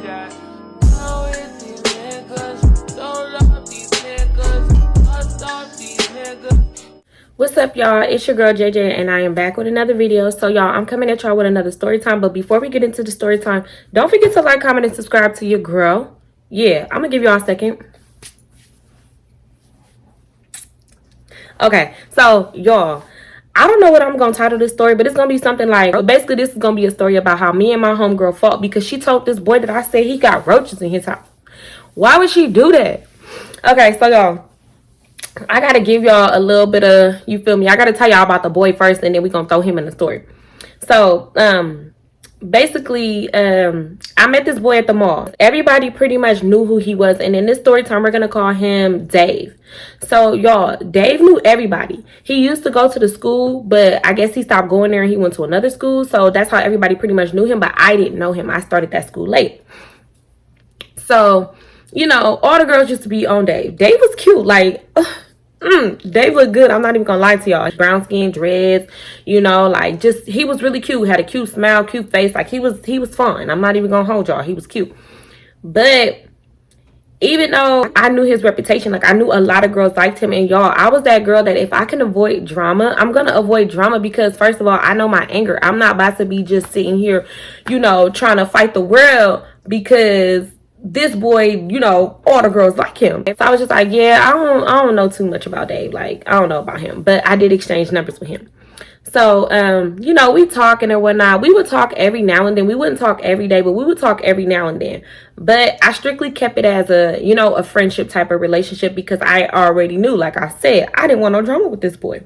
that. Now with these niggas, don't love these niggas, bust off these niggas. What's up, y'all? It's your girl JJ, and I am back with another video. So y'all, I'm coming at y'all with another story time. But before we get into the story time, don't forget to like, comment, and subscribe to your girl. Yeah, I'm gonna give y'all a second. Okay, so y'all, I don't know what I'm gonna title this story, but it's gonna be something like, basically this is gonna be a story about how me and my homegirl fought because she told this boy that I said he got roaches in his house. Why would she do that? Okay, so y'all, I gotta give y'all a little bit of, you feel me? I gotta tell y'all about the boy first, and then we're gonna throw him in the story. So, basically, I met this boy at the mall. Everybody pretty much knew who he was, and in this story time, we're gonna call him Dave. So, y'all, Dave knew everybody. He used to go to the school, but I guess he stopped going there and he went to another school. So that's how everybody pretty much knew him, but I didn't know him. I started that school late. So, you know, all the girls used to be on Dave. Dave was cute, like, Dave looked good. I'm not even gonna lie to y'all. Brown skin, dreads, you know, like, just, he was really cute. Had a cute smile, cute face. Like, he was fun. I'm not even gonna hold y'all. He was cute. But even though I knew his reputation, like, I knew a lot of girls liked him, and y'all, I was that girl that if I can avoid drama, I'm gonna avoid drama because, first of all, I know my anger. I'm not about to be just sitting here, you know, trying to fight the world because this boy, you know, all the girls like him. So I was just like, yeah, I don't know too much about Dave. Like, I don't know about him, but I did exchange numbers with him. So, you know, we talking and whatnot. We would talk every now and then. We wouldn't talk every day, but we would talk every now and then. But I strictly kept it as a, you know, a friendship type of relationship because I already knew, like I said, I didn't want no drama with this boy.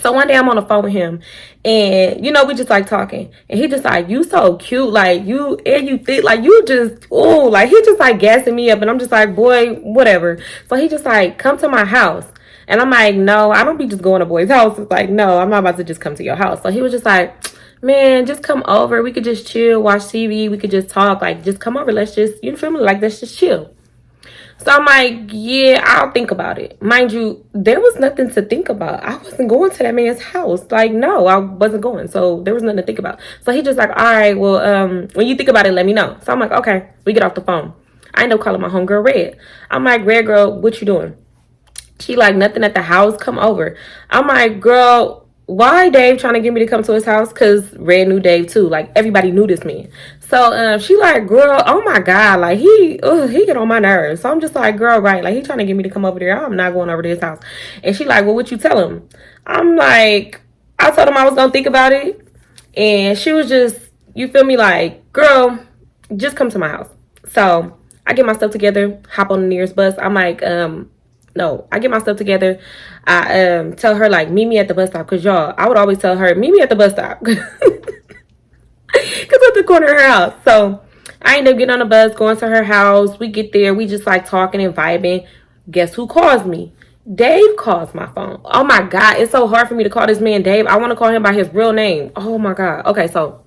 So one day I'm on the phone with him, and, you know, we just like talking, and he just like, you so cute, like, you think, like, you just, oh, like, he just like gassing me up, and I'm just like, boy, whatever. So he just like, come to my house. And I'm like, no, I don't be just going to boys' house. It's like, no, I'm not about to just come to your house. So he was just like, man, just come over. We could just chill, watch TV. We could just talk. Like, just come over. Let's just, you feel me? Like, let's just chill. So I'm like, yeah, I'll think about it. Mind you, there was nothing to think about. I wasn't going to that man's house. Like, no, I wasn't going. So there was nothing to think about. So he just like, all right, well, when you think about it, let me know. So I'm like, okay. We get off the phone. I end up calling my homegirl Red. I'm like, Red girl, what you doing? She like, nothing at the house. Come over. I'm like, girl, why Dave trying to get me to come to his house? Because Red knew Dave too. Like, everybody knew this man. So she like, girl, oh my God, like, he get on my nerves. So I'm just like, girl, right, like, he trying to get me to come over there. I'm not going over to his house. And she like, well, what you tell him? I'm like, I told him I was gonna think about it. And she was just, you feel me, like, girl, just come to my house. So I get my stuff together, hop on the nearest bus. I'm like, no, I get my stuff together. I tell her, like, meet me at the bus stop. Because, y'all, I would always tell her, meet me at the bus stop. Because at the corner of her house. So I end up getting on the bus, going to her house. We get there. We just, like, talking and vibing. Guess who calls me? Dave calls my phone. Oh, my God. It's so hard for me to call this man Dave. I want to call him by his real name. Oh, my God. Okay, so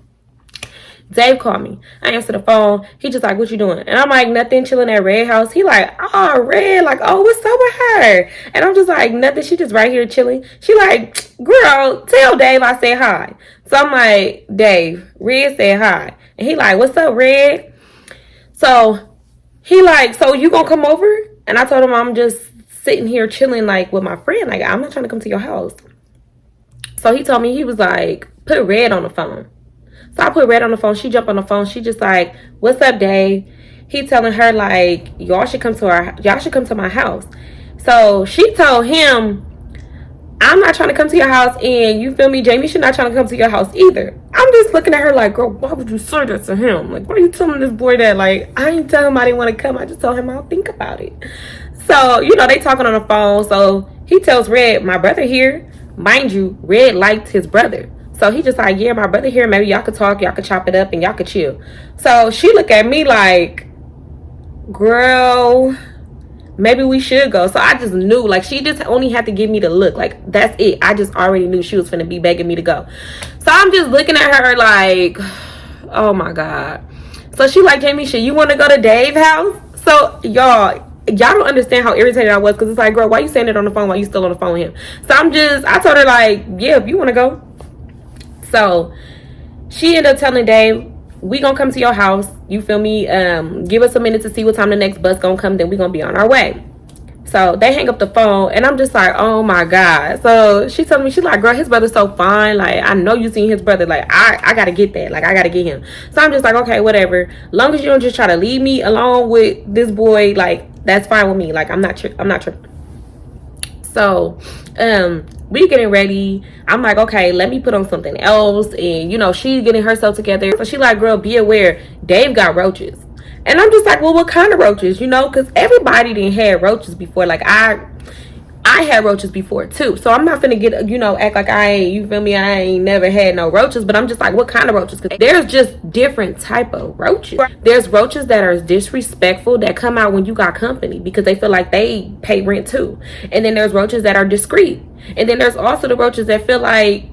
Dave called me. I answer the phone. He just like, what you doing? And I'm like, nothing, chilling at Red house. He like, oh, Red, like, oh, what's up with her? And I'm just like, nothing. She just right here chilling. She like, girl, tell Dave I said hi. So I'm like, Dave, Red said hi. And he like, what's up, Red? So he like, so you gonna come over? And I told him I'm just sitting here chilling, like, with my friend. Like, I'm not trying to come to your house. So he told me, he was like, put Red on the phone. So I put Red on the phone. She jumped on the phone. She just like, what's up, Dave? He telling her, like, y'all should come to my house. So she told him, I'm not trying to come to your house, and you feel me, Jamie should not trying to come to your house either. I'm just looking at her like, girl, why would you say that to him? Like, why are you telling this boy that? Like, I ain't telling him I didn't want to come. I just told him I'll think about it. So, you know, they talking on the phone. So he tells Red, my brother here. Mind you, Red liked his brother. So he just like, yeah, my brother here, maybe y'all could talk, y'all could chop it up, and y'all could chill. So she looked at me like, girl, maybe we should go. So I just knew, like, she just only had to give me the look. Like, that's it. I just already knew she was finna be begging me to go. So I'm just looking at her like, oh my God. So she like, Jamie, should you want to go to Dave's house? So y'all don't understand how irritated I was, because it's like, girl, why you saying it on the phone while you still on the phone with him? So I told her like, yeah, if you want to go. So she ended up telling Dave, we gonna come to your house, you feel me? Give us a minute to see what time the next bus gonna come, then we gonna be on our way. So they hang up the phone, and I'm just like, oh my God. So she told me, she's like, girl, his brother's so fine. Like, I know you seen his brother. Like, I gotta get that. Like, I gotta get him. So I'm just like, okay, whatever. Long as you don't just try to leave me alone with this boy, like, that's fine with me. Like, I'm not tripping. So, we getting ready. I'm like, okay, let me put on something else. And, you know, she's getting herself together. So she like, girl, be aware, Dave got roaches. And I'm just like, well, what kind of roaches? You know, because everybody didn't have roaches before. Like, I had roaches before, too. So I'm not finna get, you know, act like I ain't, you feel me? I ain't never had no roaches. But I'm just like, what kind of roaches? Because there's just different type of roaches. There's roaches that are disrespectful that come out when you got company because they feel like they pay rent, too. And then there's roaches that are discreet. And then there's also the roaches that feel like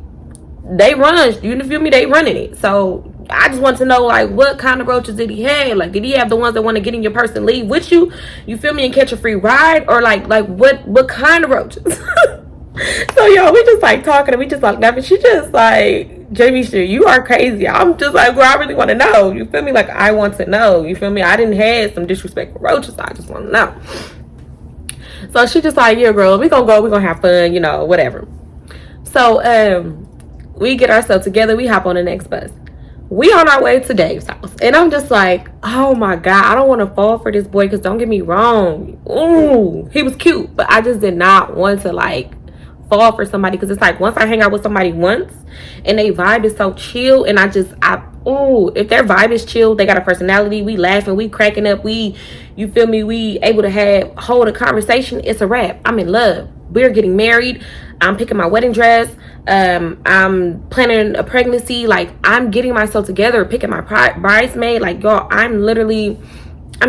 they run, you feel me? They running it. So I just want to know, like, what kind of roaches did he have? Like, did he have the ones that want to get in your purse and leave with you? You feel me? And catch a free ride? Or like what kind of roaches? So yo, we just like talking and we just like laughing. She just like, Jamie, you are crazy. I'm just like, well, I really want to know. You feel me? Like, I want to know. You feel me? I didn't have some disrespectful roaches. I just want to know. So she just like, yeah, girl, we gonna go. We gonna have fun. You know, whatever. So we get ourselves together. We hop on the next bus. We on our way to Dave's house. And I'm just like, oh my God, I don't want to fall for this boy. Because don't get me wrong. Ooh, he was cute. But I just did not want to like fall for somebody. Because it's like once I hang out with somebody once and they vibe is so chill. And if their vibe is chill, they got a personality. We laughing, we cracking up. You feel me? We able to hold a conversation. It's a wrap. I'm in love. We're getting married. I'm picking my wedding dress. I'm planning a pregnancy. Like, I'm getting myself together, picking my bridesmaid. Like, y'all, I'm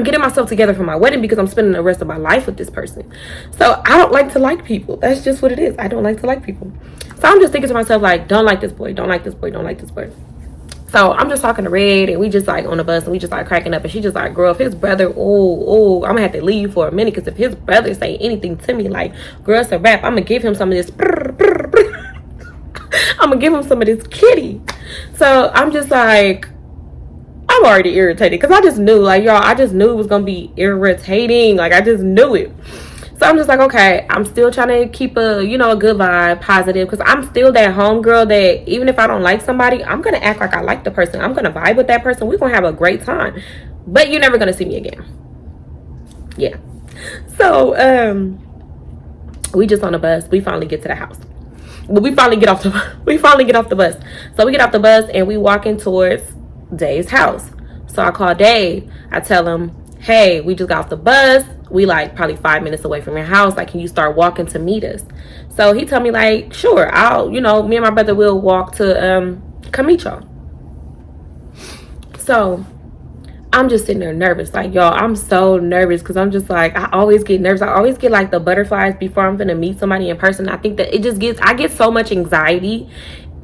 getting myself together for my wedding because I'm spending the rest of my life with this person. So I don't like to like people. That's just what it is. I don't like to like people. So I'm just thinking to myself, like, don't like this boy, don't like this boy, don't like this boy. So I'm just talking to Red, and we just like on the bus, and we just like cracking up, and she just like, girl, if his brother, I'm gonna have to leave for a minute, because if his brother say anything to me, like, girl, it's a rap, I'm gonna give him some of this, I'm gonna give him some of this kitty. So I'm just like, I'm already irritated, because I just knew, like, y'all, I just knew it was gonna be irritating, like, I just knew it. So I'm just like, okay, I'm still trying to keep a good vibe, positive, because I'm still that homegirl that even if I don't like somebody, I'm going to act like I like the person. I'm going to vibe with that person. We're going to have a great time. But you're never going to see me again. Yeah. So, we just on the bus. We finally get to the house. But we finally get off the bus. So we get off the bus and we walking towards Dave's house. So I call Dave. I tell him, hey, we just got off the bus. We like probably 5 minutes away from your house. Like, can you start walking to meet us? So he told me, like, sure, I'll, me and my brother will walk to come meet y'all. So I'm just sitting there nervous. Like, y'all, I'm so nervous because I'm just like, I always get nervous. I always get like the butterflies before I'm gonna meet somebody in person. I think that I get so much anxiety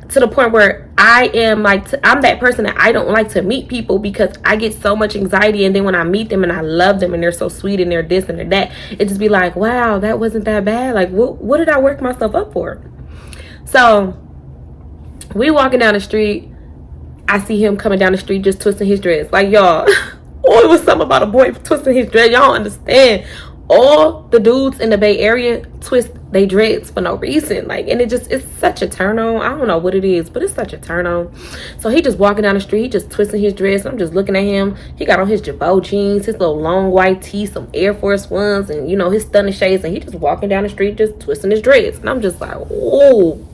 to the point where I am like, I'm that person that I don't like to meet people because I get so much anxiety. And then when I meet them and I love them and they're so sweet and they're this and they're that, it just be like, wow, that wasn't that bad. Like, what did I work myself up for? So we walking down the street. I see him coming down the street just twisting his dreads. Like, y'all, it was something about a boy twisting his dreads. Y'all don't understand. All the dudes in the Bay Area twist they dreads for no reason. Like, and it's such a turn on. I don't know what it is, but it's such a turn on. So he just walking down the street, he just twisting his dreads. I'm just looking at him. He got on his Jabot jeans, his little long white tee, some Air Force Ones, and his stunning shades, and he just walking down the street just twisting his dreads. And I'm just like, oh.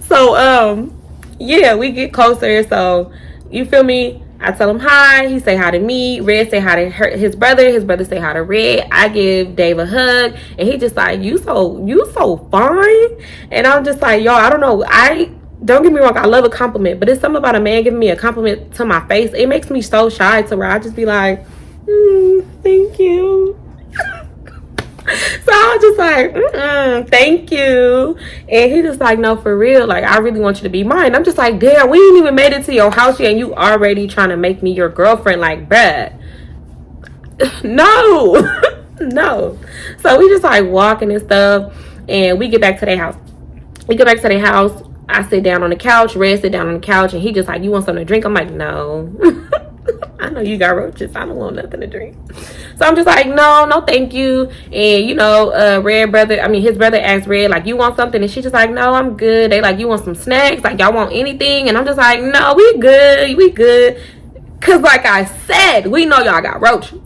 So yeah, we get closer. So you feel me? I tell him hi. He say hi to me. Red say hi to his brother. His brother say hi to Red. I give Dave a hug, and he just like, you so fine. And I'm just like, y'all, I don't know. Don't get me wrong, I love a compliment, but it's something about a man giving me a compliment to my face. It makes me so shy to where I just be like, thank you. So I was just like, thank you. And he just like, no, for real, like, I really want you to be mine. I'm just like, damn, we ain't even made it to your house yet and you already trying to make me your girlfriend. Like, bruh, no. No. So we just like walking and stuff, and we get back to their house. I sit down on the couch, Red sit down on the couch, and he just like, you want something to drink? I'm like, no. I know you got roaches. I don't want nothing to drink. So I'm just like, no, thank you. And you know, his brother asked Red, like, you want something? And she just like, no, I'm good. They like, you want some snacks? Like, y'all want anything? And I'm just like, no, we good. Cause like I said, we know y'all got roaches.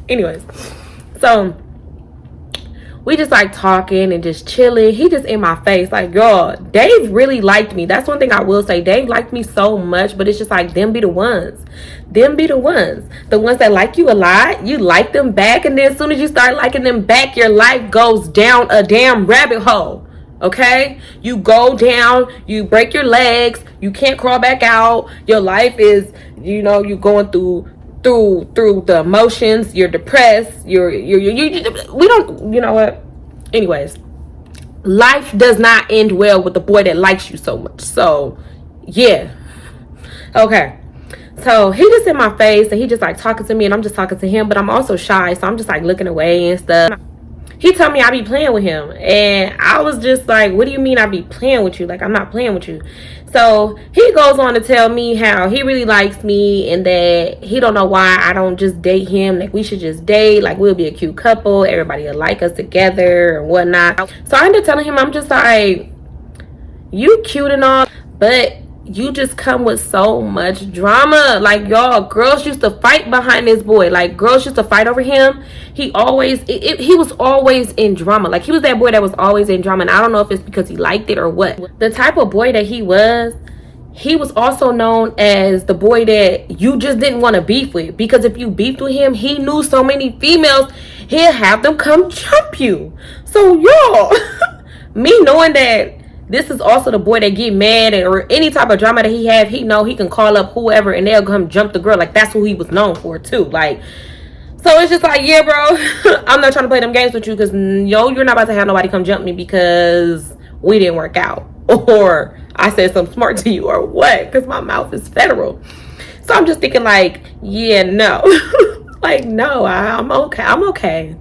Anyways, so we just like talking and just chilling. He just in my face like, y'all, Dave really liked me. That's one thing I will say. Dave liked me so much, but it's just like, them be the ones that like you a lot. You like them back, and then as soon as you start liking them back, your life goes down a damn rabbit hole. Okay, you go down, you break your legs, you can't crawl back out. Your life is, you know, you're going through the emotions. You're depressed. We don't, you know what? Anyways, life does not end well with the boy that likes you so much. So yeah, okay. So he just in my face and he just like talking to me, and I'm just talking to him, but I'm also shy, so I'm just like looking away and stuff. He told me I be playing with him, and I was just like, what do you mean I be playing with you? Like, I'm not playing with you. So he goes on to tell me how he really likes me and that he don't know why I don't just date him. Like, we should just date. Like, we'll be a cute couple. Everybody will like us together and whatnot. So I ended up telling him, I'm just like, you cute and all, but you just come with so much drama. Like, y'all, girls used to fight behind this boy. Like, girls used to fight over him. He was always in drama. Like, he was that boy that was always in drama, and I don't know if it's because he liked it or what. The type of boy that he was also known as the boy that you just didn't want to beef with, because if you beefed with him, he knew so many females, he'll have them come jump you. So y'all, me knowing that this is also the boy that get mad or any type of drama that he have, he know he can call up whoever and they'll come jump the girl. Like, that's who he was known for too. Like, so it's just like, yeah, bro, I'm not trying to play them games with you, because you're not about to have nobody come jump me because we didn't work out, or I said something smart to you, or what, because my mouth is federal. So I'm just thinking like, yeah, no. Like, no, I'm okay.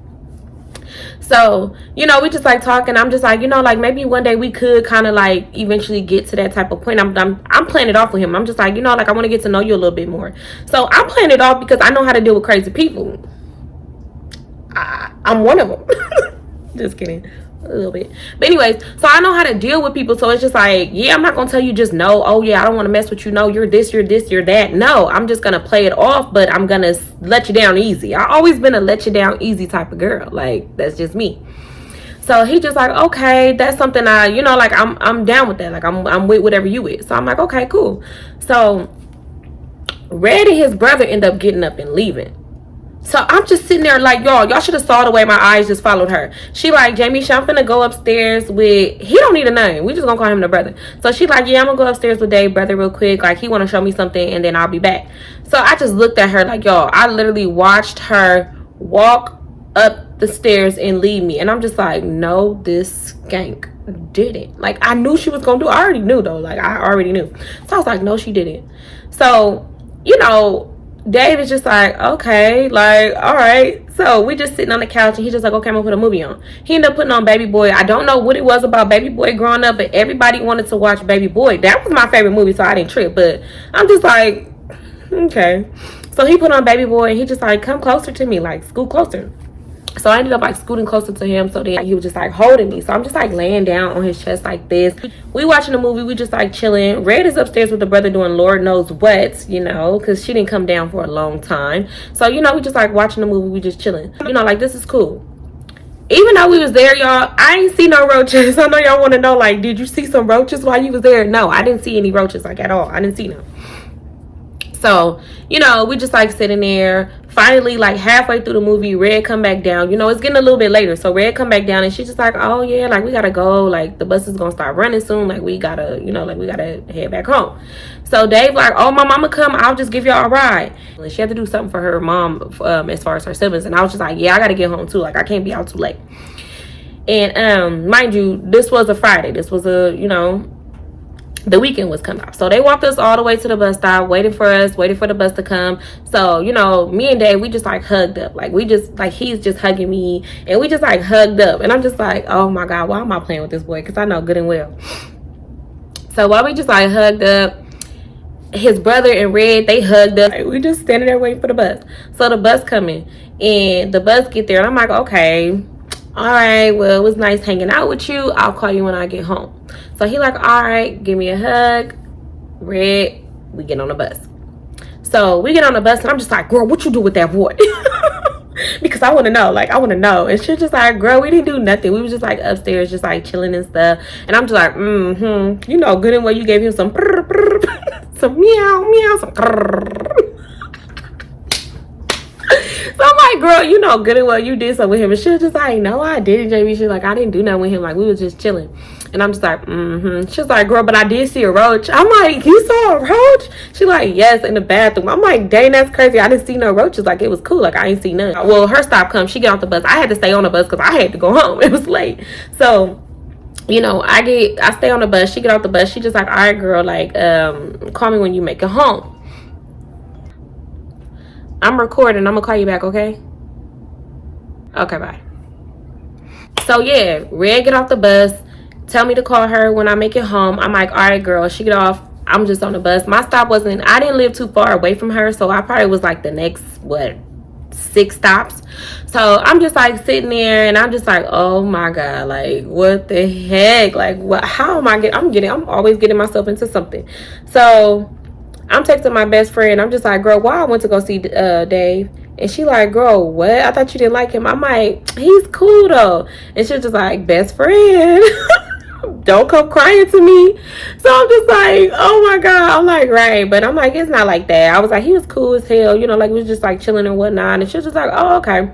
So, you know, we just like talking. I'm just like, you know, like maybe one day we could kind of like eventually get to that type of point. I'm playing it off with him. I'm just like, you know, like I want to get to know you a little bit more. So I'm playing it off because I know how to deal with crazy people. I'm one of them. Just kidding. A little bit. But anyways, so I know how to deal with people. So it's just like, yeah, I'm not gonna tell you just no, oh yeah, I don't want to mess with you, no, you're this, you're that. No, I'm just gonna play it off, but I'm gonna let you down easy. I always been a let you down easy type of girl. Like, that's just me. So he just like, okay, that's something you know, like I'm down with that. Like I'm with whatever you with. So I'm like, okay, cool. So Red and his brother end up getting up and leaving. So I'm just sitting there like, y'all should have saw the way my eyes just followed her. She like, Jamie, I'm finna go upstairs with, he don't need a name, we just gonna call him the brother. So she like, yeah, I'm gonna go upstairs with Dave's brother real quick, like he wanna show me something and then I'll be back. So I just looked at her like, y'all, I literally watched her walk up the stairs and leave me, and I'm just like, no, this skank didn't. Like, I knew she was gonna do, I already knew though, like I already knew. So I was like, no, she didn't. So, you know, Dave is just like, okay, like, all right. So we just sitting on the couch and he's just like, okay, I'm gonna put a movie on. He ended up putting on Baby Boy. I don't know what it was about Baby Boy growing up, but everybody wanted to watch Baby Boy. That was my favorite movie, so I didn't trip. But I'm just like, okay. So he put on Baby Boy and he just like, come closer to me, like scoot closer. So I ended up like scooting closer to him, so then he was just like holding me. So I'm just like laying down on his chest like this. We watching the movie, we just like chilling. Red is upstairs with the brother doing Lord knows what, you know, because she didn't come down for a long time. So, you know, we just like watching the movie, we just chilling. You know, like, this is cool. Even though we was there, y'all, I ain't see no roaches. I know y'all want to know, like, did you see some roaches while you was there? No, I didn't see any roaches, like, at all. I didn't see them. So, you know, we just like sitting there. Finally, like halfway through the movie, Red come back down. You know, it's getting a little bit later. So Red come back down and she's just like, oh yeah, like we gotta go. Like the bus is gonna start running soon. Like we gotta, you know, like we gotta head back home. So Dave like, oh, my mama come, I'll just give y'all a ride. And she had to do something for her mom as far as her siblings. And I was just like, yeah, I gotta get home too. Like I can't be out too late. And mind you, this was a Friday. This was a, you know, the weekend was coming up. So they walked us all the way to the bus stop, waiting for us, waiting for the bus to come. So, you know, me and Dave, we just like hugged up. Like, we just, like, he's just hugging me, and we just like hugged up. And I'm just like, oh my God, why am I playing with this boy? Because I know good and well. So while we just like hugged up, his brother and Red, they hugged up. Like, we just standing there waiting for the bus. So the bus coming, and the bus get there, and I'm like, okay, all right, well, it was nice hanging out with you. I'll call you when I get home. So he like, all right, give me a hug. Red, we get on the bus. So we get on the bus, and I'm just like, girl, what you do with that boy? Because I want to know, like, I want to know. And she's just like, girl, we didn't do nothing. We was just like upstairs, just like chilling and stuff. And I'm just like, you know, good and well, you gave him some some meow, meow, some So I'm like, girl, you know good and well you did something with him. And she was just like, no, I didn't, JB. She's like, I didn't do nothing with him. Like, we was just chilling. And I'm just like, She's like, girl, but I did see a roach. I'm like, you saw a roach? She's like, yes, in the bathroom. I'm like, dang, that's crazy. I didn't see no roaches. Like, it was cool. Like, I ain't see none. Well, her stop comes. She get off the bus. I had to stay on the bus because I had to go home. It was late. So, you know, I stay on the bus. She get off the bus. She just like, all right, girl, like, call me when you make it home. I'm recording. I'm gonna call you back, okay? Okay, bye. So yeah, Red get off the bus, tell me to call her when I make it home. I'm like, all right, girl. She get off. I'm just on the bus. My stop I didn't live too far away from her, so I probably was like the next 6 stops. So I'm just like sitting there, and I'm just like, oh my God, like, what the heck? Like, what? How am I I'm always getting myself into something. So I'm texting my best friend. I'm just like, girl, why I went to go see Dave? And she like, girl, what? I thought you didn't like him. I'm like, he's cool though. And she's just like, best friend. Don't come crying to me. So I'm just like, oh my God. I'm like, right. But I'm like, it's not like that. I was like, he was cool as hell. You know, like, we was just like chilling and whatnot. And she was just like, oh, okay.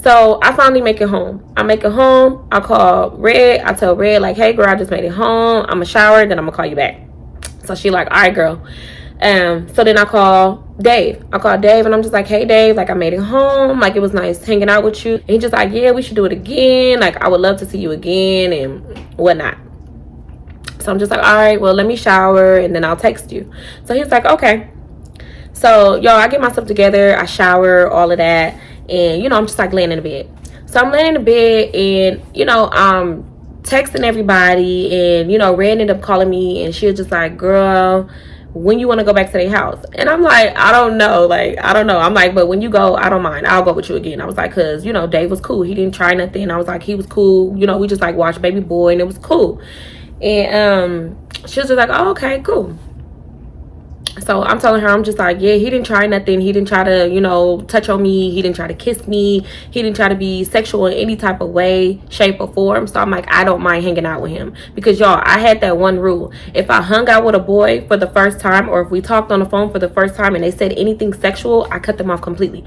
So I finally make it home. I make it home. I call Red. I tell Red, like, hey, girl, I just made it home. I'm going to shower. Then I'm going to call you back. So she like, all right, girl. So then I call Dave. And I'm just like, hey Dave, like, I made it home. Like, it was nice hanging out with you. And he's just like, yeah, we should do it again. Like, I would love to see you again and whatnot. So I'm just like, all right, well, let me shower and then I'll text you. So he's like, okay. So y'all, I get myself together. I shower, all of that. And, you know, I'm just like laying in the bed. So I'm laying in the bed, and, you know, I'm texting everybody. And, you know, Red ended up calling me, and she was just like, girl, when you want to go back to their house? And I'm like, I don't know. Like, I don't know. I'm like, but when you go, I don't mind. I'll go with you again. I was like, because, you know, Dave was cool. He didn't try nothing. I was like, he was cool. You know, we just like watched Baby Boy, and it was cool. And she was just like, oh, okay, cool. So I'm telling her, I'm just like, yeah, he didn't try nothing. He didn't try to, you know, touch on me. He didn't try to kiss me. He didn't try to be sexual in any type of way, shape, or form. So I'm like, I don't mind hanging out with him. Because, y'all, I had that one rule. If I hung out with a boy for the first time, or if we talked on the phone for the first time and they said anything sexual, I cut them off completely.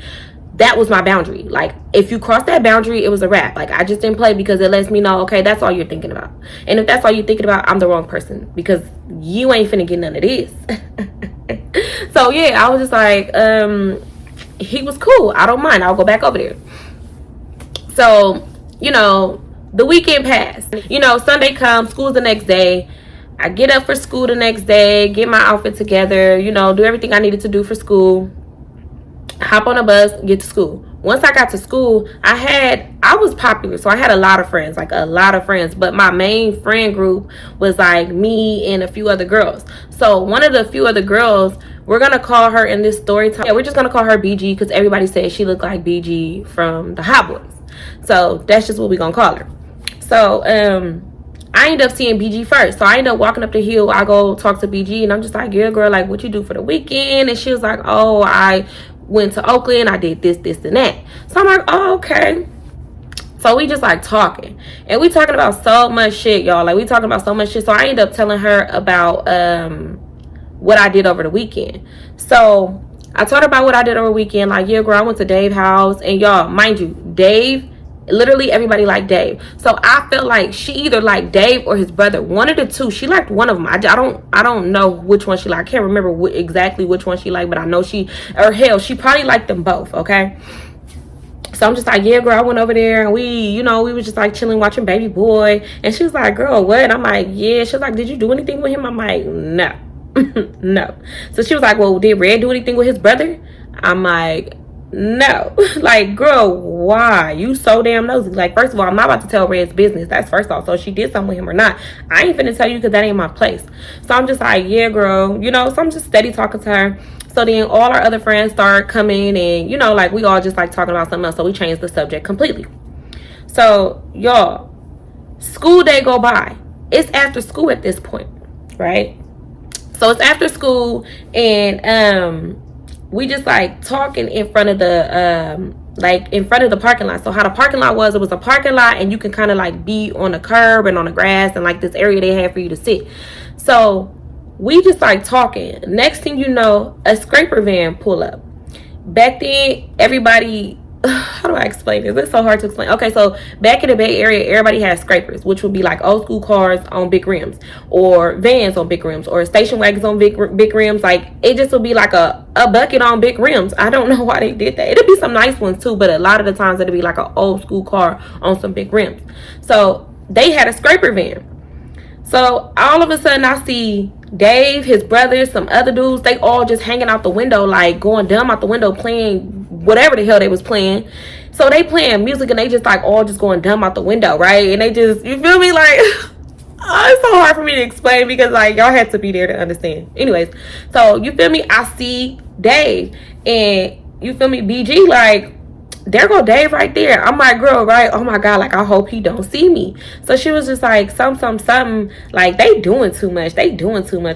That was my boundary. Like, if you cross that boundary, it was a wrap. Like, I just didn't play, because it lets me know, okay, that's all you're thinking about. And if that's all you're thinking about, I'm the wrong person, because you ain't finna get none of this. So yeah, I was just like, he was cool. I don't mind. I'll go back over there. So, you know, the weekend passed. You know, Sunday comes, school's the next day. I get up for school the next day, get my outfit together, you know, do everything I needed to do for school. Hop on a bus, get to school. Once I got to school, I was popular, so I had a lot of friends, but my main friend group was like me and a few other girls. So one of the few other girls, we're gonna call her in this story time. Yeah, we're just gonna call her BG, because everybody said she looked like BG from the Hot Boys. So that's just what we're gonna call her. So I ended up seeing BG first. So I ended up walking up the hill. I go talk to BG, and I'm just like, yeah, girl, like, what you do for the weekend? And she was like, oh, I went to Oakland, I did this, and that. So I'm like, oh, okay. So we just like talking, and we talking about so much shit, y'all. Like, we talking about so much shit. So I ended up telling her about what I did over the weekend. So I told her about what I did over the weekend. Like, yeah, girl, I went to Dave's house, and y'all, mind you, Dave, literally everybody liked Dave. So I felt like she either liked Dave or his brother, one of the two. She liked one of them. I don't know which one she liked. I can't remember exactly which one she liked, but I know she probably liked them both. Okay, So I'm just like, yeah, girl, I went over there and we was just like chilling, watching Baby Boy. And she was like, girl, what? I'm like, yeah. She was like, did you do anything with him? I'm like, no. No. So she was like, well, did Red do anything with his brother? I'm like, no. Like, girl, why? You so damn nosy. Like, first of all, I'm not about to tell Red's business. That's first off. So if she did something with him or not, I ain't finna tell you because that ain't my place. So I'm just like, yeah, girl. So I'm just steady talking to her. So then all our other friends start coming and, like we all just like talking about something else. So we changed the subject completely. So, y'all, school day go by. It's after school at this point, right? So it's after school and we just like talking in front of the in front of the parking lot. So how the parking lot was, it was a parking lot and you can kind of like be on the curb and on the grass and like this area they have for you to sit. So we just like talking. Next thing you know, a scraper van pull up. Back then, everybody, how do I explain this? It's so hard to explain. Okay, so back in the Bay Area, everybody had scrapers, which would be like old school cars on big rims, or vans on big rims, or station wagons on big rims. Like, it just would be like a bucket on big rims. I don't know why they did that. It'd be some nice ones too, but a lot of the times it'd be like an old school car on some big rims. So they had a scraper van. So all of a sudden I see Dave, his brother, some other dudes, they all just hanging out the window, like going dumb out the window, playing whatever the hell they was playing. So they playing music and they just like all just going dumb out the window, right? And they just, you feel me? Like, it's so hard for me to explain because like y'all had to be there to understand. Anyways, so you feel me? I see Dave and you feel me? BG, like, there go Dave right there. I'm like, girl, right? Oh my God, like I hope he don't see me. So she was just like, something, like they doing too much.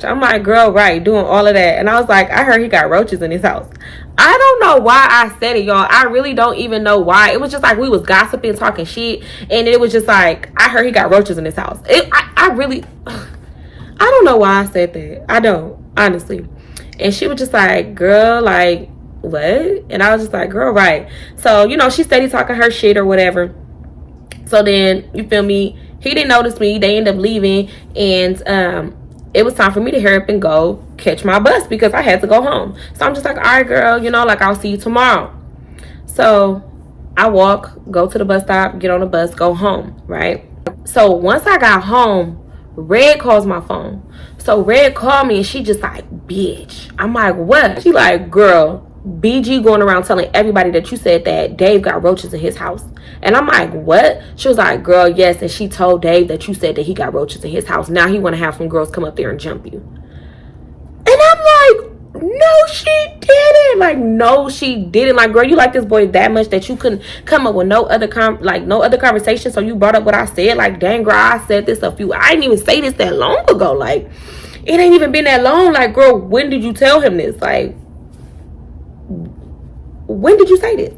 I'm like, girl, right, doing all of that. And I was like, I heard he got roaches in his house. I don't know why I said it, y'all. I really don't even know why. It was just like we was gossiping, talking shit, and it was just like, I heard he got roaches in his house. I really, I don't know why I said that. I don't, honestly. And she was just like, girl, like, what? And I was just like, girl, right. So she steady talking her shit or whatever. So then you feel me, he didn't notice me. They end up leaving and it was time for me to hurry up and go catch my bus because I had to go home. So I'm just like, all right, girl, like I'll see you tomorrow. So I go to the bus stop, get on the bus, go home, right? So once I got home, Red calls my phone. So Red called me and she just like, bitch. I'm like, what? She like, girl, BG going around telling everybody that you said that Dave got roaches in his house. And I'm like, what? She was like, girl, yes. And she told Dave that you said that he got roaches in his house. Now he want to have some girls come up there and jump you. And I'm like, no, she didn't. Like, no, she didn't. Like, girl, you like this boy that much that you couldn't come up with no other conversation. So you brought up what I said. Like, dang, girl, I said this I didn't even say this that long ago. Like, it ain't even been that long. Like, girl, when did you tell him this? Like, when did you say this?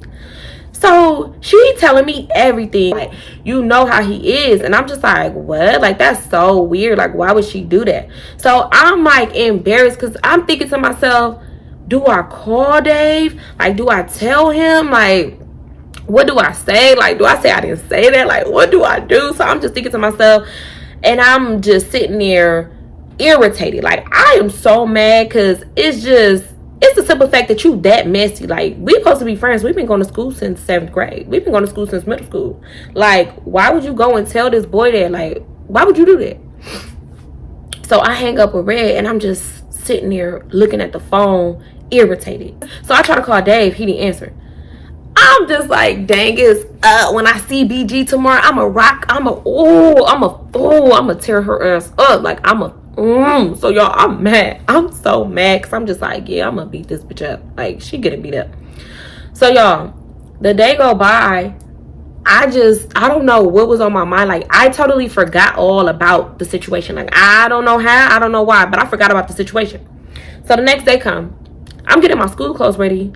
So she telling me everything, like, you know how he is. And I'm just like, what? Like, that's so weird. Like, why would she do that? So I'm like embarrassed because I'm thinking to myself, do I call Dave? Like, do I tell him? Like, what do I say? Like, do I say I didn't say that? Like, what do I do? So I'm just thinking to myself and I'm just sitting there irritated. Like, I am so mad because it's the simple fact that you that messy. Like, we supposed to be friends. We've been going to school since 7th grade. We've been going to school since middle school. Like, why would you go and tell this boy that? Like, why would you do that? So I hang up with Red and I'm just sitting there looking at the phone, irritated. So I try to call Dave. He didn't answer. I'm just like, dang it. When I see BG tomorrow, I'ma tear her ass up. Like, so y'all, I'm mad. I'm so mad because I'm just like, yeah, I'm gonna beat this bitch up. Like, she getting beat up. So y'all, the day go by, I don't know what was on my mind. Like, I totally forgot all about the situation. Like, I don't know how, I don't know why, but I forgot about the situation. So the next day come, I'm getting my school clothes ready.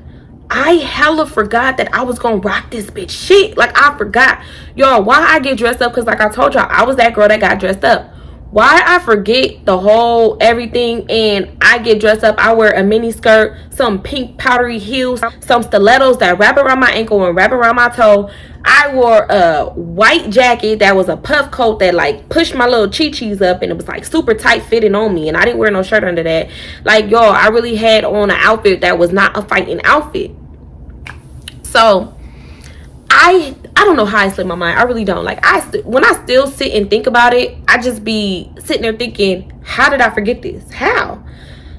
I hella forgot that I was gonna rock this bitch shit. Like, I forgot. Y'all, why I get dressed up? Because like I told y'all, I was that girl that got dressed up. Why I forget the whole everything and I get dressed up. I wear a mini skirt, some pink powdery heels, some stilettos that wrap around my ankle and wrap around my toe. I wore a white jacket that was a puff coat that like pushed my little chi-chis up and it was like super tight fitting on me and I didn't wear no shirt under that. Like, y'all, I really had on an outfit that was not a fighting outfit. So I don't know how I slipped my mind. I really don't. Like, when I still sit and think about it, I just be sitting there thinking, how did I forget this? How?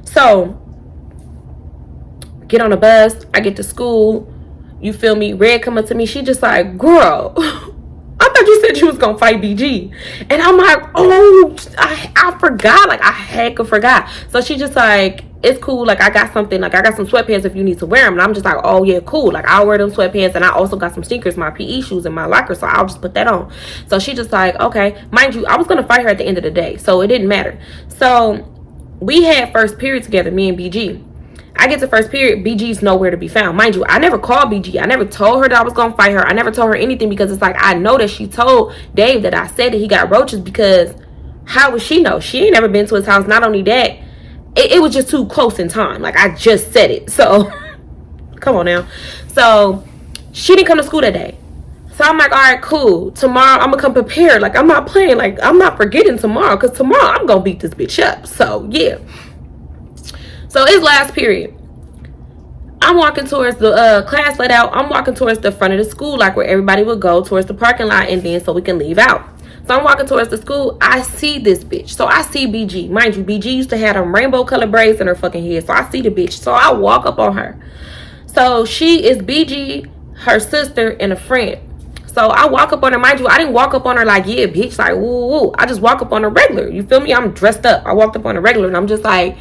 So, get on the bus. I get to school. You feel me? Red come up to me. She just like, girl, I thought you said you was gonna fight BG. And I'm like, oh, I forgot. Like, I heck of forgot. So she just like, it's cool. Like, I got something. Like, I got some sweatpants if you need to wear them. And I'm just like, oh yeah, cool. Like, I'll wear them sweatpants. And I also got some sneakers, my PE shoes in my locker. So I'll just put that on. So she just like, okay. Mind you, I was gonna fight her at the end of the day. So it didn't matter. So we had first period together, me and BG. I get to first period, BG's nowhere to be found. Mind you, I never called BG. I never told her that I was going to fight her. I never told her anything because it's like, I know that she told Dave that I said that he got roaches, because how would she know? She ain't never been to his house. Not only that, it was just too close in time. Like, I just said it. So, come on now. So, she didn't come to school that day. So, I'm like, all right, cool. Tomorrow, I'm going to come prepared. Like, I'm not playing. Like, I'm not forgetting tomorrow, because tomorrow, I'm going to beat this bitch up. So, yeah. So it's last period. I'm walking towards the class let out. I'm walking towards the front of the school, like where everybody would go, towards the parking lot, and then so we can leave out. So I'm walking towards the school. I see this bitch. So I see BG. Mind you, BG used to have them rainbow colored braids in her fucking head. So I see the bitch. So I walk up on her. So she is BG, her sister, and a friend. So I walk up on her. Mind you, I didn't walk up on her like, yeah, bitch, like, woo, woo. I just walk up on her regular. You feel me? I'm dressed up. I walked up on her regular, and I'm just like,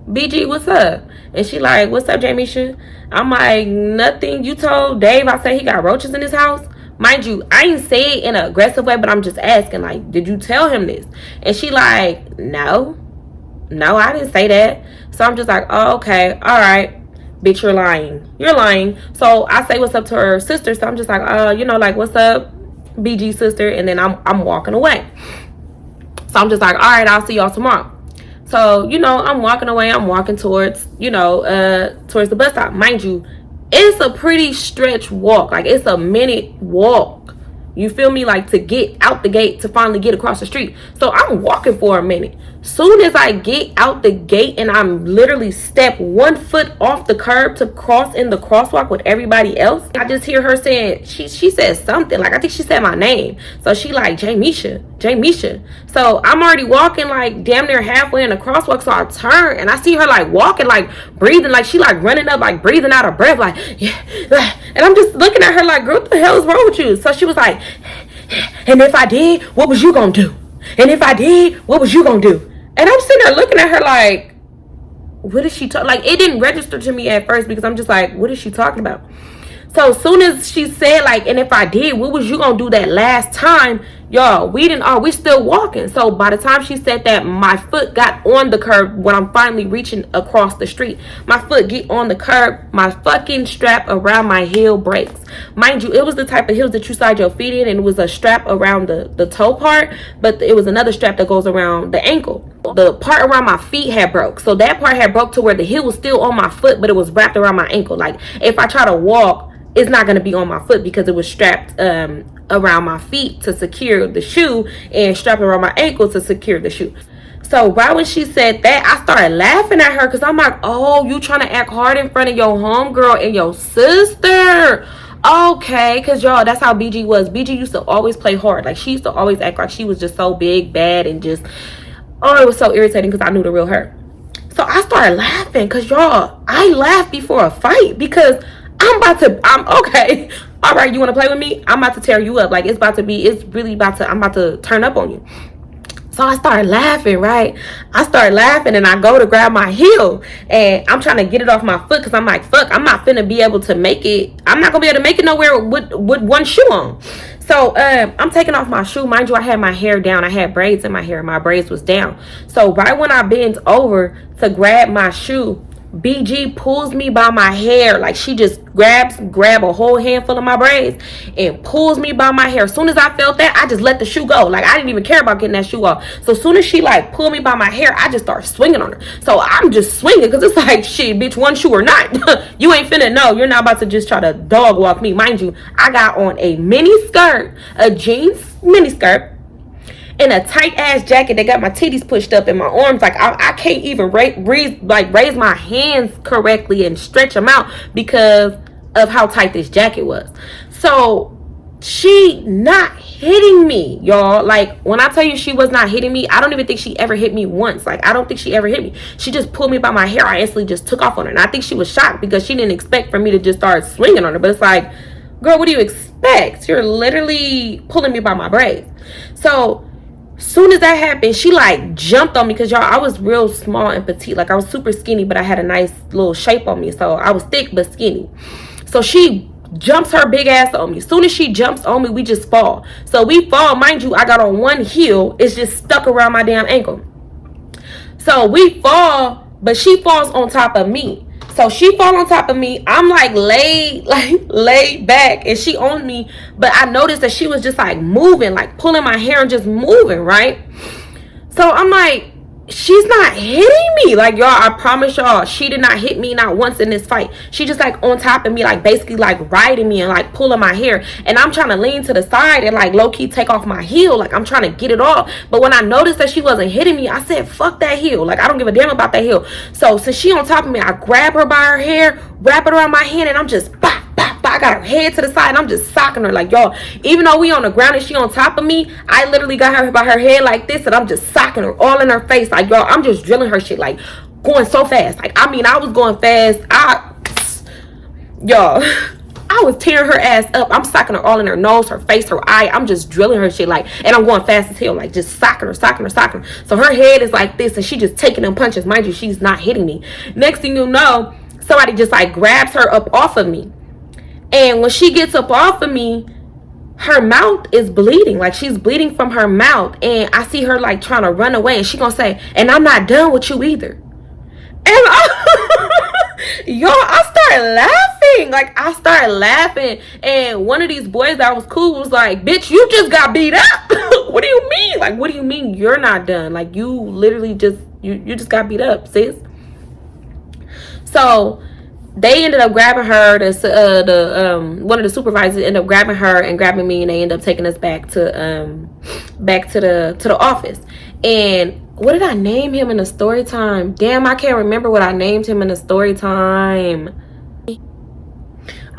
BG, what's up? And she like, what's up, Jamisha? I'm like, nothing. You told Dave I said he got roaches in his house? Mind you, I ain't say it in an aggressive way, but I'm just asking, like, did you tell him this? And she like, no, I didn't say that. So I'm just like, oh, okay, all right, bitch, you're lying. So I say what's up to her sister. So I'm just like, like, what's up, BG sister? And then I'm walking away. So I'm just like, all right, I'll see y'all tomorrow. So, I'm walking away. I'm walking towards, towards the bus stop. Mind you, it's a pretty stretch walk. Like, it's a minute walk. You feel me? Like, to get out the gate, to finally get across the street. So, I'm walking for a minute. Soon as I get out the gate and I'm literally step 1 foot off the curb to cross in the crosswalk with everybody else, I just hear her saying, she said something. Like, I think she said my name. So she like, Jamisha. So I'm already walking like damn near halfway in the crosswalk. So I turn and I see her like walking, like breathing, like she like running up, like breathing out of breath, like, yeah. And I'm just looking at her like, girl, what the hell is wrong with you? So she was like, and if I did, what was you gonna do? And if I did, what was you gonna do? And I'm sitting there looking at her like, what is she talking? Like, it didn't register to me at first because I'm just like, what is she talking about? So as soon as she said like, and if I did, what was you gonna do that last time? Y'all, we still walking. So by the time she said that, my foot got on the curb when I'm finally reaching across the street. My foot get on the curb, my fucking strap around my heel breaks. Mind you, it was the type of heels that you slide your feet in, and it was a strap around the toe part, but it was another strap that goes around the ankle. The part around my feet had broke. So that part had broke to where the heel was still on my foot, but it was wrapped around my ankle. Like, if I try to walk, it's not going to be on my foot because it was strapped around my feet to secure the shoe and strapped around my ankle to secure the shoe. So right when she said that, I started laughing at her because I'm like, oh, you trying to act hard in front of your homegirl and your sister. Okay, because y'all, that's how BG was. BG used to always play hard. Like, she used to always act like she was just so big, bad, and just, oh, it was so irritating because I knew the real her. So I started laughing because, y'all, I laughed before a fight because I'm okay. All right, you want to play with me? I'm about to tear you up. Like, I'm about to turn up on you. So I started laughing, right? I started laughing and I go to grab my heel and I'm trying to get it off my foot because I'm like, fuck, I'm not finna be able to make it. I'm not gonna be able to make it nowhere with one shoe on. So I'm taking off my shoe. Mind you, I had my hair down. I had braids in my hair. My braids was down. So right when I bend over to grab my shoe, BG pulls me by my hair. Like, she just grab a whole handful of my braids and pulls me by my hair. As soon as I felt that, I just let the shoe go. Like, I didn't even care about getting that shoe off. So as soon as she like pulled me by my hair, I just start swinging on her. So I'm just swinging because it's like, shit, bitch, one shoe or not. You ain't finna know. You're not about to just try to dog walk me. Mind you, I got on a mini skirt, a jeans mini skirt, in a tight ass jacket that got my titties pushed up in my arms. Like, I can't even raise my hands correctly and stretch them out because of how tight this jacket was. So she not hitting me, y'all. Like, when I tell you she was not hitting me, I don't even think she ever hit me once. Like, I don't think she ever hit me. She just pulled me by my hair. I instantly just took off on her. And I think she was shocked because she didn't expect for me to just start swinging on her. But it's like, girl, what do you expect? You're literally pulling me by my braids. So soon as that happened, she like jumped on me because y'all, I was real small and petite. Like, I was super skinny, but I had a nice little shape on me. So I was thick but skinny. So she jumps her big ass on me. Soon as she jumps on me, we just fall. So we fall, mind you, I got on one heel. It's just stuck around my damn ankle. So we fall, but she falls on top of me. So she fall on top of me. I'm like laid back, and she on me. But I noticed that she was just like moving, like pulling my hair and just moving, right? So I'm like, she's not hitting me. Like, y'all, I promise y'all, she did not hit me not once in this fight. She just like on top of me, like basically like riding me and like pulling my hair. And I'm trying to lean to the side and like low-key take off my heel. Like, I'm trying to get it off. But when I noticed that she wasn't hitting me, I said, fuck that heel. Like, I don't give a damn about that heel. So since she on top of me, I grab her by her hair, wrap it around my hand, and I'm just bop, bop, bop. I got her head to the side and I'm just socking her. Like, y'all, even though we on the ground and she on top of me, I literally got her by her head like this and I'm just socking her all in her face. Like, y'all, I'm just drilling her shit, like going so fast. Like, I mean, I was going fast. Y'all, I was tearing her ass up. I'm socking her all in her nose, her face, her eye. I'm just drilling her shit, like, and I'm going fast as hell, like just socking her. So her head is like this and she just taking them punches. Mind you, she's not hitting me. Next thing you know, somebody just like grabs her up off of me. And when she gets up off of me, her mouth is bleeding. Like, she's bleeding from her mouth. And I see her like trying to run away. And she gonna say, and I'm not done with you either. And y'all, I started laughing. Like, I started laughing. And one of these boys that was cool was like, bitch, you just got beat up. What do you mean? Like, what do you mean you're not done? Like, you literally just, you just got beat up, sis. So they ended up grabbing her. One of the supervisors ended up grabbing her and grabbing me, and they ended up taking us back to the office. And what did I name him in the story time? Damn, I can't remember what I named him in the story time.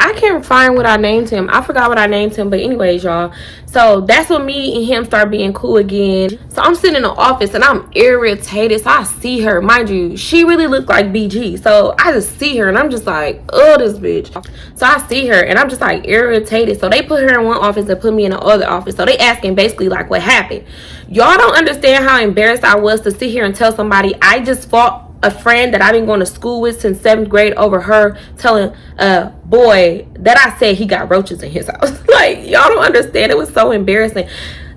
I can't find what I named him. I forgot what I named him. But anyways, y'all. So that's when me and him start being cool again. So I'm sitting in the office and I'm irritated. So I see her. Mind you, she really looked like BG. So I just see her and I'm just like, oh, this bitch. So I see her and I'm just like irritated. So they put her in one office and put me in the other office. So they asking basically like what happened. Y'all don't understand how embarrassed I was to sit here and tell somebody I just fought a friend that I've been going to school with since 7th grade over her telling a boy that I said he got roaches in his house. Like, y'all don't understand. It was so embarrassing.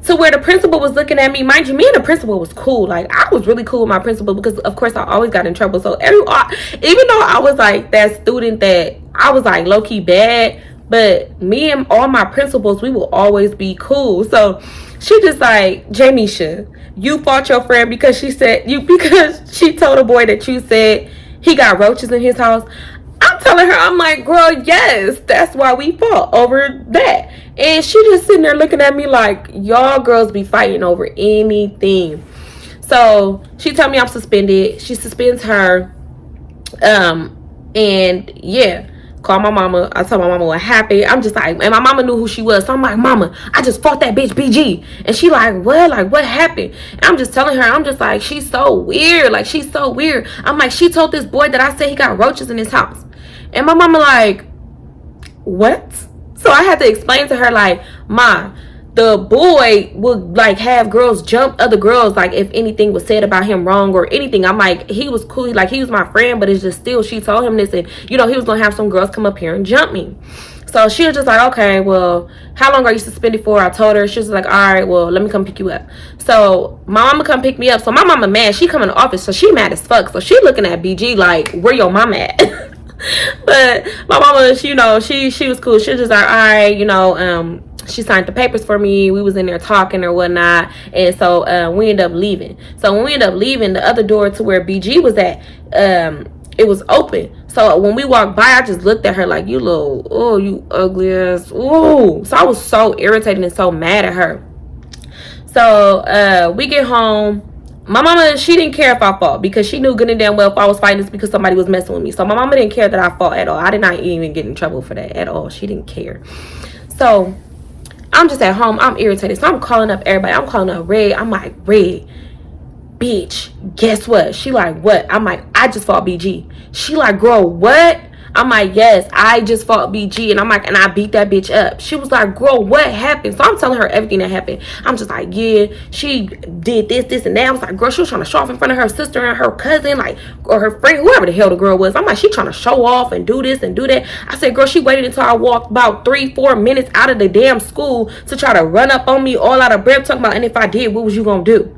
To where the principal was looking at me. Mind you, me and the principal was cool. Like, I was really cool with my principal because, of course, I always got in trouble. So, even though I was, like, that student that I was, like, low-key bad, but me and all my principals, we will always be cool. So, she just like, Jamisha, you fought your friend because she told a boy that you said he got roaches in his house. I'm telling her, I'm like, girl, yes, that's why we fought over that. And she just sitting there looking at me like, y'all girls be fighting over anything. So she told me I'm suspended. She suspends her. And yeah, call my mama. I told my mama what happened. I'm just like, and my mama knew who she was. So I'm like, mama, I just fought that bitch BG. And she like, what? Like, what happened? And I'm just telling her, I'm just like, she's so weird. Like, she's so weird. I'm like, she told this boy that I said he got roaches in his house. And my mama like, what? So I had to explain to her like, ma, the boy would like have girls jump other girls, like if anything was said about him wrong or anything. I'm like, he was cool, like he was my friend, but it's just still, she told him this, and you know he was gonna have some girls come up here and jump me. So she was just like, okay, well, how long are you suspended for? I told her. She was like, all right, well, let me come pick you up. So my mama come pick me up. So my mama mad. She come in the office, so she mad as fuck. So she looking at BG like, where your mama at? But my mama, she, you know, she was cool. She was just like, all right, you know, she signed the papers for me. We was in there talking or whatnot. And so we ended up leaving. So when we ended up leaving, the other door to where BG was at, it was open. So when we walked by, I just looked at her like, you little, oh, you ugly ass. Ooh. So I was so irritated and so mad at her. So we get home. My mama, she didn't care if I fought because she knew good and damn well if I was fighting, it's because somebody was messing with me. So my mama didn't care that I fought at all. I did not even get in trouble for that at all. She didn't care. So I'm just at home. I'm irritated. So I'm calling up everybody. I'm calling up Red. I'm like, Red, bitch, guess what? She like, what? I'm like, I just fought BG. She like, girl, what? I'm like, yes, I just fought BG. And I'm like, and I beat that bitch up. She was like, girl, what happened? So I'm telling her everything that happened. I'm just like, yeah, she did this, and that. I was like, girl, she was trying to show off in front of her sister and her cousin, like, or her friend, whoever the hell the girl was. I'm like, she trying to show off and do this and do that. I said, girl, she waited until I walked about 3-4 minutes out of the damn school to try to run up on me all out of breath talking about, and if I did, what was you gonna do?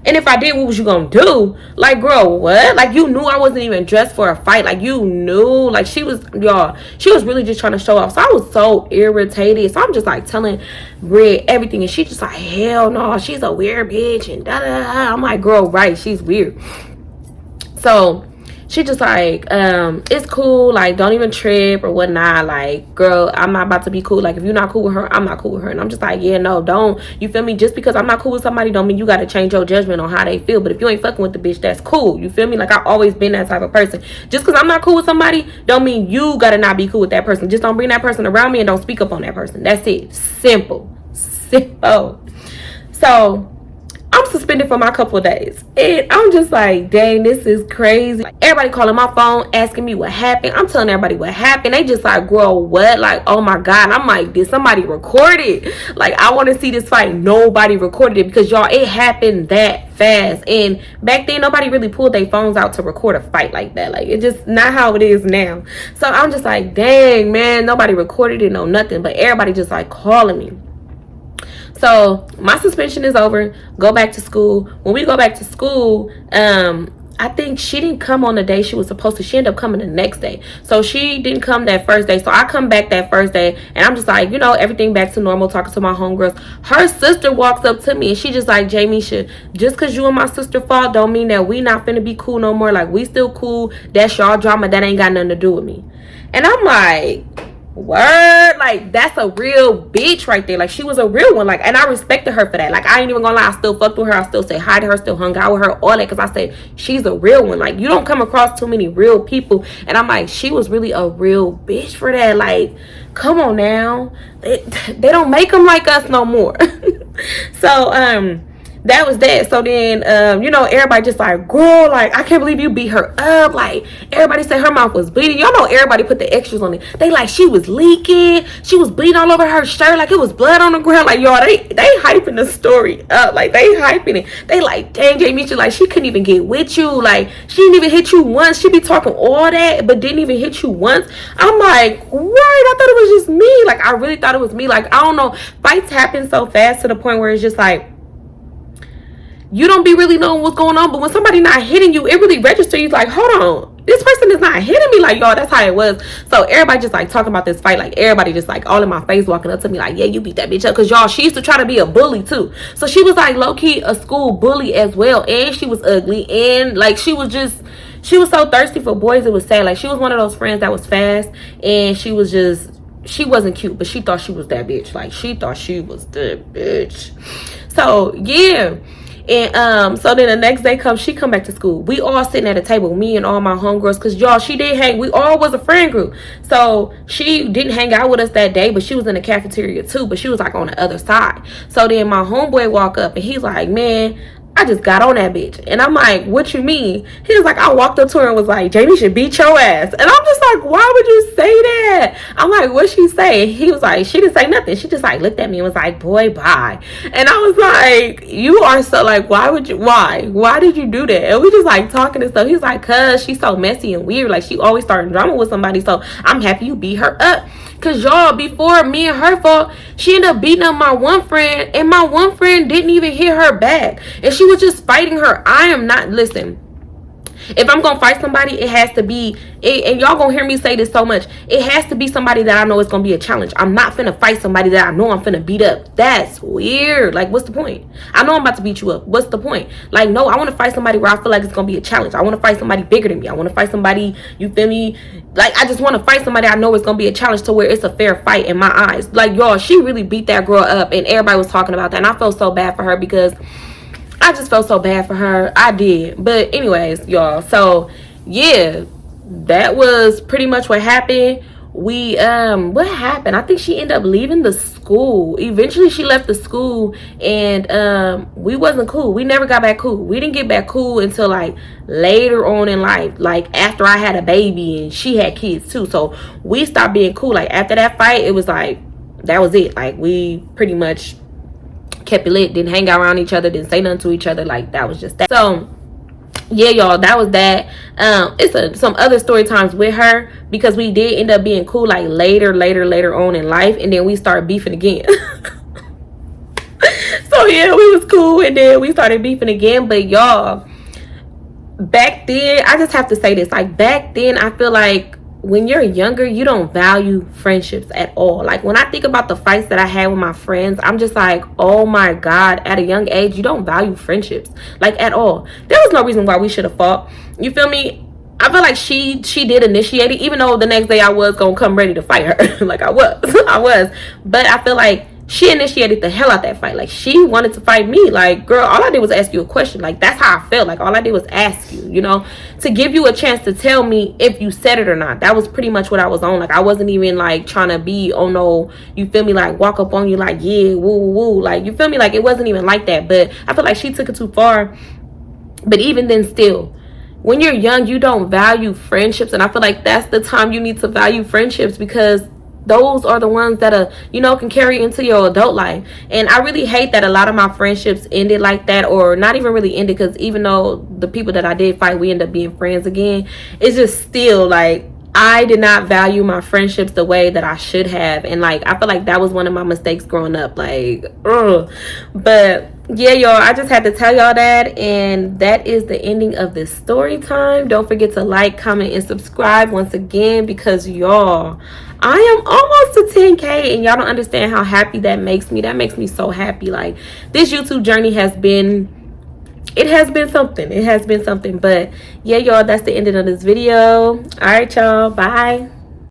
And if I did, what was you gonna do? Like, girl, what? Like, you knew I wasn't even dressed for a fight. Like, you knew. Like, she was, y'all, she was really just trying to show off. So I was so irritated. So I'm just like telling Red everything, and she just like, hell no, she's a weird bitch and da da da. I'm like, girl, right, she's weird. So she just like, it's cool, like, don't even trip or whatnot. Like, girl, I'm not about to be cool. Like, if you're not cool with her, I'm not cool with her. And I'm just like, yeah, no, don't, you feel me? Just because I'm not cool with somebody don't mean you got to change your judgment on how they feel. But if you ain't fucking with the bitch, that's cool, you feel me? Like, I've always been that type of person. Just because I'm not cool with somebody don't mean you got to not be cool with that person. Just don't bring that person around me and don't speak up on that person. That's it. Simple. So I'm suspended for my couple of days, and I'm just like, dang, this is crazy. Like, everybody calling my phone asking me what happened. I'm telling everybody what happened. They just like, girl, what? Like, oh my god. I'm like, did somebody record it? Like, I want to see this fight. Nobody recorded it, because y'all, it happened that fast. And back then, nobody really pulled their phones out to record a fight like that. Like, it's just not how it is now. So I'm just like, dang, man, nobody recorded it, no nothing. But everybody just like calling me. So my suspension is over. Go back to school. When we go back to school, I think she didn't come on the day she was supposed to. She ended up coming the next day. So she didn't come that first day. So I come back that first day, and I'm just like, you know, everything back to normal, talking to my homegirls. Her sister walks up to me, and she just like, Jamisha, just because you and my sister fought don't mean that we not finna be cool no more. Like, we still cool. That's y'all drama. That ain't got nothing to do with me. And I'm like, word, like, that's a real bitch right there. Like, she was a real one. Like, and I respected her for that. Like, I ain't even gonna lie, I still fucked with her. I still say hi to her, still hung out with her, all that, because I said she's a real one. Like, you don't come across too many real people. And I'm like, she was really a real bitch for that. Like, come on now, they don't make them like us no more. So that was that. So then, you know, everybody just like, girl, like, I can't believe you beat her up. Like, everybody said her mouth was bleeding. Y'all know everybody put the extras on it. They like, she was leaking. She was bleeding all over her shirt. Like, it was blood on the ground. Like, y'all, they hyping the story up. Like, they hyping it. They like, dang, Jamisha, like, she couldn't even get with you. Like, she didn't even hit you once. She be talking all that, but didn't even hit you once. I'm like, right, I thought it was just me. Like, I really thought it was me. Like, I don't know. Fights happen so fast to the point where it's just like, you don't be really knowing what's going on, but when somebody not hitting you, it really registers. You like, hold on, this person is not hitting me. Like, y'all, that's how it was. So everybody just like talking about this fight. Like, everybody just like all in my face, walking up to me like, yeah, you beat that bitch up. Because y'all, she used to try to be a bully too. So she was like low-key a school bully as well. And she was ugly. And like, she was so thirsty for boys, it was sad. Like, she was one of those friends that was fast, and she wasn't cute, but she thought she was that bitch. Like, she thought she was the bitch. So yeah. And so then the next day comes, she come back to school. We all sitting at a table, me and all my homegirls, because y'all, she did hang, we all was a friend group. So she didn't hang out with us that day, but she was in the cafeteria too, but she was like on the other side. So then my homeboy walk up, and he's like, man, I just got on that bitch. And I'm like, what you mean? He was like, I walked up to her and was like, Jamie should beat your ass. And I'm just like, why would you say that? I'm like, what'd she say? He was like, she didn't say nothing. She just like looked at me and was like, boy, bye. And I was like, you are so like, why did you do that? And we just like talking and stuff. He's like, cause she's so messy and weird. Like, she always starting drama with somebody. So I'm happy you beat her up. Cause y'all, before me and her fought, she ended up beating up my one friend, and my one friend didn't even hit her back, and she was just fighting her. I am not, listen, if I'm gonna fight somebody, it has to be, and y'all gonna hear me say this so much, it has to be somebody that I know is gonna be a challenge. I'm not finna fight somebody that I know I'm finna beat up. That's weird. Like, what's the point? I know I'm about to beat you up. What's the point? Like, no, I want to fight somebody where I feel like it's gonna be a challenge. I want to fight somebody bigger than me. I want to fight somebody, you feel me? Like, I just want to fight somebody I know it's gonna be a challenge, to where it's a fair fight in my eyes. Like, y'all, she really beat that girl up, and everybody was talking about that, and I felt so bad for her, because I just felt so bad for her. I did. But anyways, y'all, so yeah, that was pretty much what happened. we what happened, I think she ended up leaving the school. Eventually she left the school, and we wasn't cool. We never got back cool. We didn't get back cool until like later on in life, like after I had a baby and she had kids too. So we stopped being cool. Like after that fight, it was like that was it. Like we pretty much kept it lit, didn't hang out around each other, didn't say nothing to each other. Like that was just that. So yeah, y'all, that was that. It's some other story times with her, because we did end up being cool like later on in life, and then we started beefing again. So yeah, we was cool, and then we started beefing again. But y'all, back then, I just have to say this, like back then, I feel like when you're younger, you don't value friendships at all. Like when I think about the fights that I had with my friends, I'm just like, oh my God, at a young age, you don't value friendships like at all. There was no reason why we should have fought. You feel me? I feel like she did initiate it, even though the next day I was gonna come ready to fight her. Like I was. But I feel like she initiated the hell out that fight. Like she wanted to fight me. Like, girl, all I did was ask you a question. Like that's how I felt. Like all I did was ask you, you know, to give you a chance to tell me if you said it or not. That was pretty much what I was on. Like I wasn't even like trying to be, oh no, you feel me, like walk up on you like, yeah, woo woo, like you feel me, like it wasn't even like that. But I feel like she took it too far. But even then, still, when you're young, you don't value friendships, and I feel like that's the time you need to value friendships, because those are the ones that are, you know, can carry into your adult life. And I really hate that a lot of my friendships ended like that, or not even really ended, because even though the people that I did fight, we end up being friends again, it's just still like I did not value my friendships the way that I should have. And like I feel like that was one of my mistakes growing up, like but yeah, y'all, I just had to tell y'all that. And that is the ending of this story time. Don't forget to like, comment, and subscribe once again, because y'all, I am almost to 10K, and y'all don't understand how happy that makes me. That makes me so happy. Like this YouTube journey has been something. It has been something. But yeah, y'all, that's the ending of this video. All right, y'all, bye.